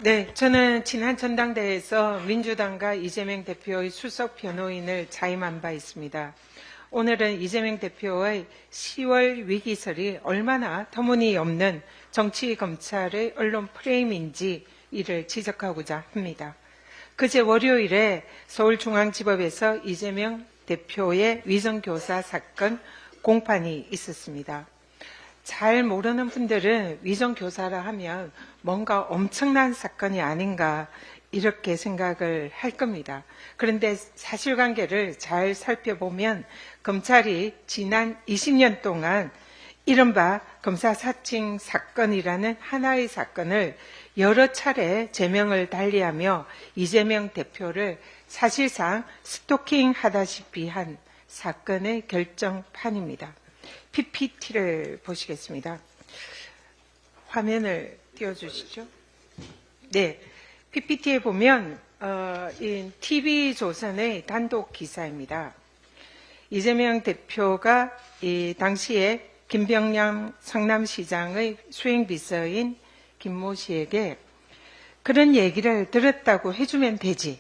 네, 저는 지난 전당대회에서 민주당과 이재명 대표의 수석 변호인을 자임한 바 있습니다. 오늘은 이재명 대표의 10월 위기설이 얼마나 터무니없는 정치 검찰의 언론 프레임인지 이를 지적하고자 합니다. 그제 월요일에 서울중앙지법에서 이재명 대표의 위정교사 사건 공판이 있었습니다. 잘 모르는 분들은 위정교사라 하면 뭔가 엄청난 사건이 아닌가 이렇게 생각을 할 겁니다. 그런데 사실관계를 잘 살펴보면 검찰이 지난 20년 동안 이른바 검사 사칭 사건이라는 하나의 사건을 여러 차례 제명을 달리하며 이재명 대표를 사실상 스토킹 하다시피 한 사건의 결정판입니다. PPT를 보시겠습니다. 화면을 띄워주시죠. 네, PPT에 보면 TV조선의 단독 기사입니다. 이재명 대표가 당시에 김병량 성남시장의 수행비서인 김모 씨에게 그런 얘기를 들었다고 해주면 되지.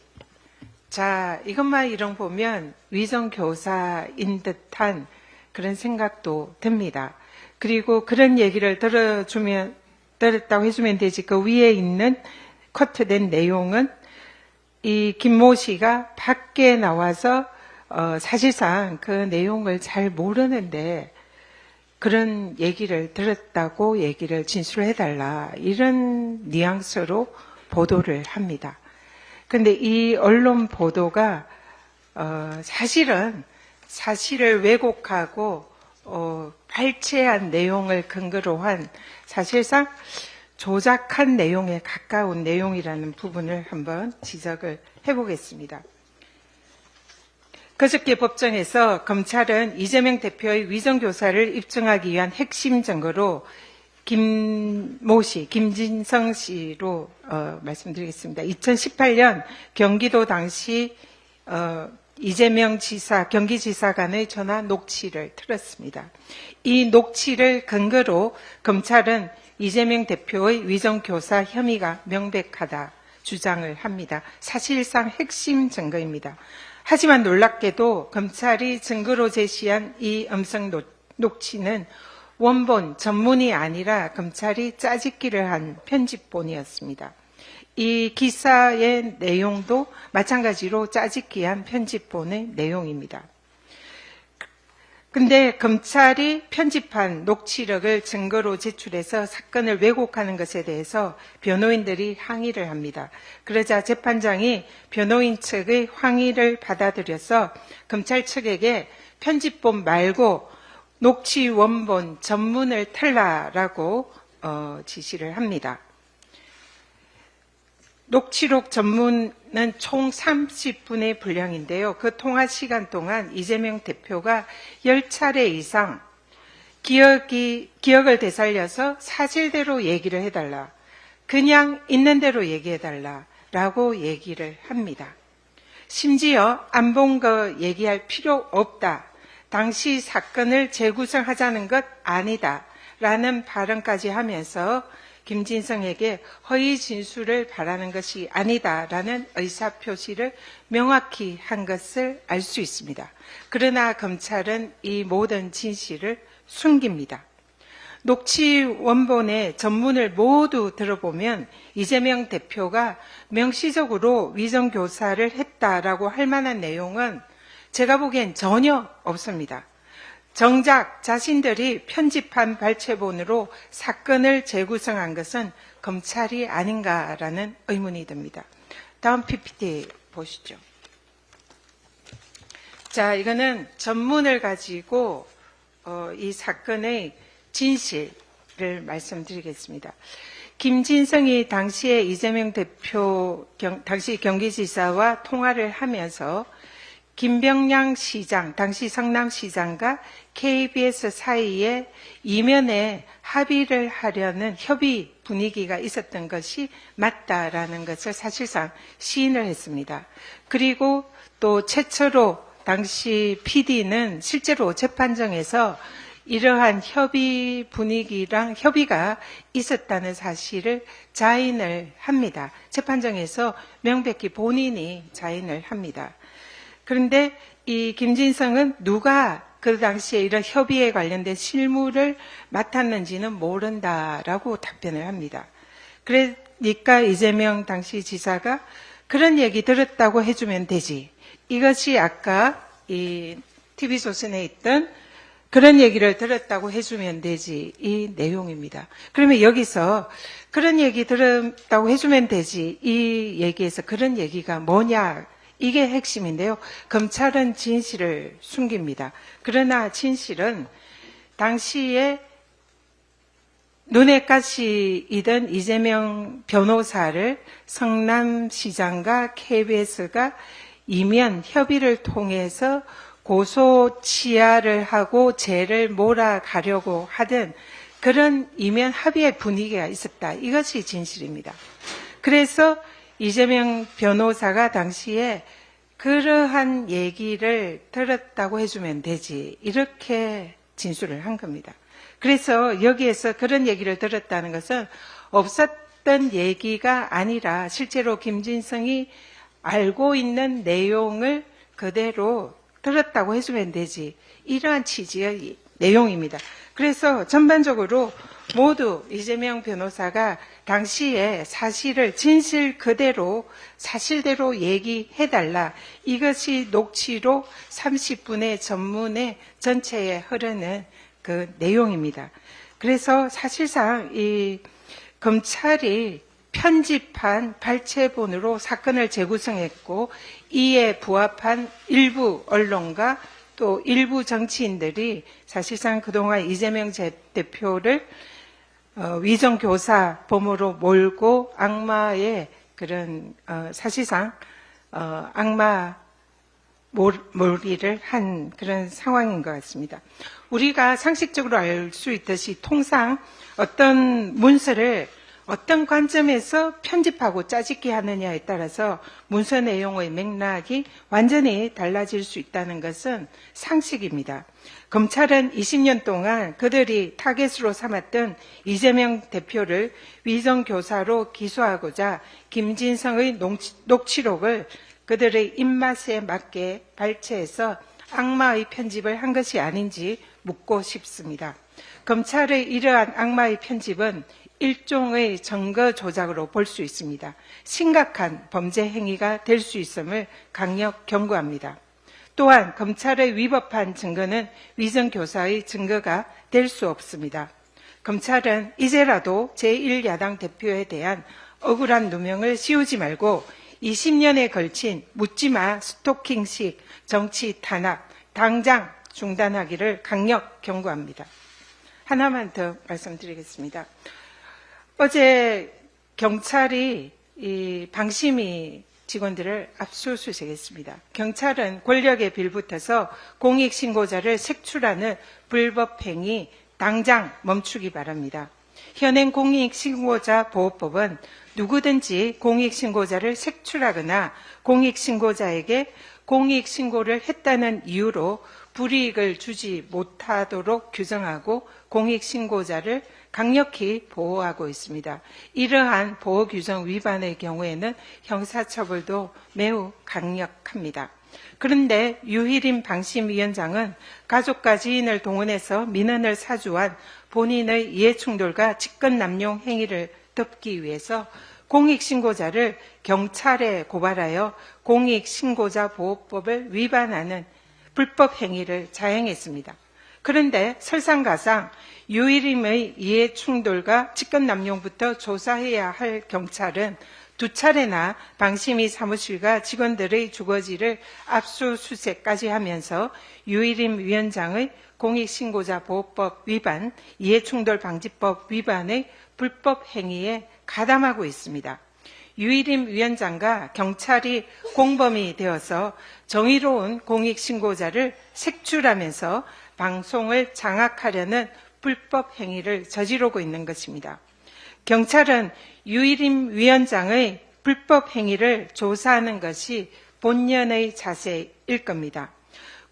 자, 이것만 이런 보면 위정교사인 듯한 그런 생각도 듭니다. 그리고 그런 얘기를 들었다고 해주면 되지. 그 위에 있는 커트된 내용은 이 김모 씨가 밖에 나와서 사실상 그 내용을 잘 모르는데 그런 얘기를 들었다고 얘기를 진술해달라. 이런 뉘앙스로 보도를 합니다. 그런데 이 언론 보도가 사실은 사실을 왜곡하고 발췌한 내용을 근거로 한 사실상 조작한 내용에 가까운 내용이라는 부분을 한번 지적을 해보겠습니다. 그저께 법정에서 검찰은 이재명 대표의 위정교사를 입증하기 위한 핵심 증거로 김모 씨, 김진성 씨로 말씀드리겠습니다. 2018년 경기도 당시 이재명 지사, 경기지사 간의 전화 녹취를 틀었습니다. 이 녹취를 근거로 검찰은 이재명 대표의 위정교사 혐의가 명백하다 주장을 합니다. 사실상 핵심 증거입니다. 하지만 놀랍게도 검찰이 증거로 제시한 이 음성 녹취는 원본, 전문이 아니라 검찰이 짜집기를 한 편집본이었습니다. 이 기사의 내용도 마찬가지로 짜집기한 편집본의 내용입니다. 근데 검찰이 편집한 녹취록을 증거로 제출해서 사건을 왜곡하는 것에 대해서 변호인들이 항의를 합니다. 그러자 재판장이 변호인 측의 항의를 받아들여서 검찰 측에게 편집본 말고 녹취 원본 전문을 탈라라고 지시를 합니다. 녹취록 전문은 총 30분의 분량인데요. 그 통화 시간 동안 이재명 대표가 10차례 이상 기억을 되살려서 사실대로 얘기를 해달라. 그냥 있는 대로 얘기해달라라고 얘기를 합니다. 심지어 안 본 거 얘기할 필요 없다. 당시 사건을 재구성하자는 것 아니다. 라는 발언까지 하면서 김진성에게 허위 진술을 바라는 것이 아니다라는 의사표시를 명확히 한 것을 알 수 있습니다. 그러나 검찰은 이 모든 진실을 숨깁니다. 녹취 원본의 전문을 모두 들어보면 이재명 대표가 명시적으로 위정교사를 했다라고 할 만한 내용은 제가 보기엔 전혀 없습니다. 정작 자신들이 편집한 발췌본으로 사건을 재구성한 것은 검찰이 아닌가라는 의문이 듭니다. 다음 PPT 보시죠. 자, 이거는 전문을 가지고 이 사건의 진실을 말씀드리겠습니다. 김진성이 당시에 이재명 대표, 당시 경기지사와 통화를 하면서 김병량 시장, 당시 성남시장과 KBS 사이에 이면에 합의를 하려는 협의 분위기가 있었던 것이 맞다라는 것을 사실상 시인을 했습니다. 그리고 또 최초로 당시 PD는 실제로 재판정에서 이러한 협의 분위기랑 협의가 있었다는 사실을 자인을 합니다. 재판정에서 명백히 본인이 자인을 합니다. 그런데 이 김진성은 누가 그 당시에 이런 협의에 관련된 실무를 맡았는지는 모른다라고 답변을 합니다. 그러니까 이재명 당시 지사가 그런 얘기 들었다고 해주면 되지. 이것이 아까 이 TV조선에 있던 그런 얘기를 들었다고 해주면 되지. 이 내용입니다. 그러면 여기서 그런 얘기 들었다고 해주면 되지. 이 얘기에서 그런 얘기가 뭐냐. 이게 핵심인데요. 검찰은 진실을 숨깁니다. 그러나 진실은 당시에 눈에 가시이던 이재명 변호사를 성남시장과 KBS가 이면 협의를 통해서 고소 치하를 하고 죄를 몰아가려고 하던 그런 이면 합의의 분위기가 있었다. 이것이 진실입니다. 그래서 이재명 변호사가 당시에 그러한 얘기를 들었다고 해주면 되지. 이렇게 진술을 한 겁니다. 그래서 여기에서 그런 얘기를 들었다는 것은 없었던 얘기가 아니라 실제로 김진성이 알고 있는 내용을 그대로 들었다고 해주면 되지. 이러한 취지의 내용입니다. 그래서 전반적으로 모두 이재명 변호사가 당시에 사실을 진실 그대로 사실대로 얘기해달라. 이것이 녹취록 30분의 전문의 전체에 흐르는 그 내용입니다. 그래서 사실상 이 검찰이 편집한 발췌본으로 사건을 재구성했고 이에 부합한 일부 언론과 또 일부 정치인들이 사실상 그동안 이재명 대표를 위정교사범으로 몰고 악마의 그런 사실상 악마 몰이를 한 그런 상황인 것 같습니다. 우리가 상식적으로 알 수 있듯이 통상 어떤 문서를 어떤 관점에서 편집하고 짜집기 하느냐에 따라서 문서 내용의 맥락이 완전히 달라질 수 있다는 것은 상식입니다. 검찰은 20년 동안 그들이 타겟으로 삼았던 이재명 대표를 위정교사로 기소하고자 김진성의 녹취록을 그들의 입맛에 맞게 발췌해서 악마의 편집을 한 것이 아닌지 묻고 싶습니다. 검찰의 이러한 악마의 편집은 일종의 증거 조작으로 볼 수 있습니다. 심각한 범죄 행위가 될 수 있음을 강력 경고합니다. 또한 검찰의 위법한 증거는 위정교사의 증거가 될 수 없습니다. 검찰은 이제라도 제1야당 대표에 대한 억울한 누명을 씌우지 말고 20년에 걸친 묻지마 스토킹식 정치 탄압 당장 중단하기를 강력 경고합니다. 하나만 더 말씀드리겠습니다. 어제 경찰이 이 방심위 직원들을 압수수색했습니다. 경찰은 권력에 빌붙어서 공익신고자를 색출하는 불법 행위 당장 멈추기 바랍니다. 현행 공익신고자 보호법은 누구든지 공익신고자를 색출하거나 공익신고자에게 공익신고를 했다는 이유로 불이익을 주지 못하도록 규정하고 공익신고자를 강력히 보호하고 있습니다. 이러한 보호규정 위반의 경우에는 형사처벌도 매우 강력합니다. 그런데 유희림 방심위원장은 가족과 지인을 동원해서 민원을 사주한 본인의 이해충돌과 직권남용 행위를 덮기 위해서 공익신고자를 경찰에 고발하여 공익신고자 보호법을 위반하는 불법 행위를 자행했습니다. 그런데 설상가상 유희림의 이해충돌과 직권남용부터 조사해야 할 경찰은 두 차례나 방심위 사무실과 직원들의 주거지를 압수수색까지 하면서 유희림 위원장의 공익신고자 보호법 위반, 이해충돌 방지법 위반의 불법 행위에 가담하고 있습니다. 유희림 위원장과 경찰이 공범이 되어서 정의로운 공익신고자를 색출하면서 방송을 장악하려는 불법 행위를 저지르고 있는 것입니다. 경찰은 유희림 위원장의 불법 행위를 조사하는 것이 본연의 자세일 겁니다.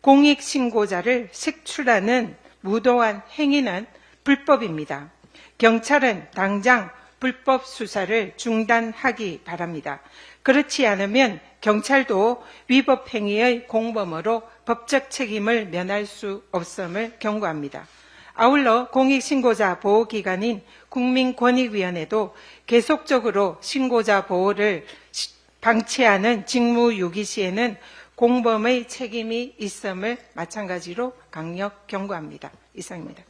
공익신고자를 색출하는 무도한 행위는 불법입니다. 경찰은 당장 불법 수사를 중단하기 바랍니다. 그렇지 않으면 경찰도 위법 행위의 공범으로 법적 책임을 면할 수 없음을 경고합니다. 아울러 공익신고자 보호기관인 국민권익위원회도 계속적으로 신고자 보호를 방치하는 직무유기 시에는 공범의 책임이 있음을 마찬가지로 강력 경고합니다. 이상입니다.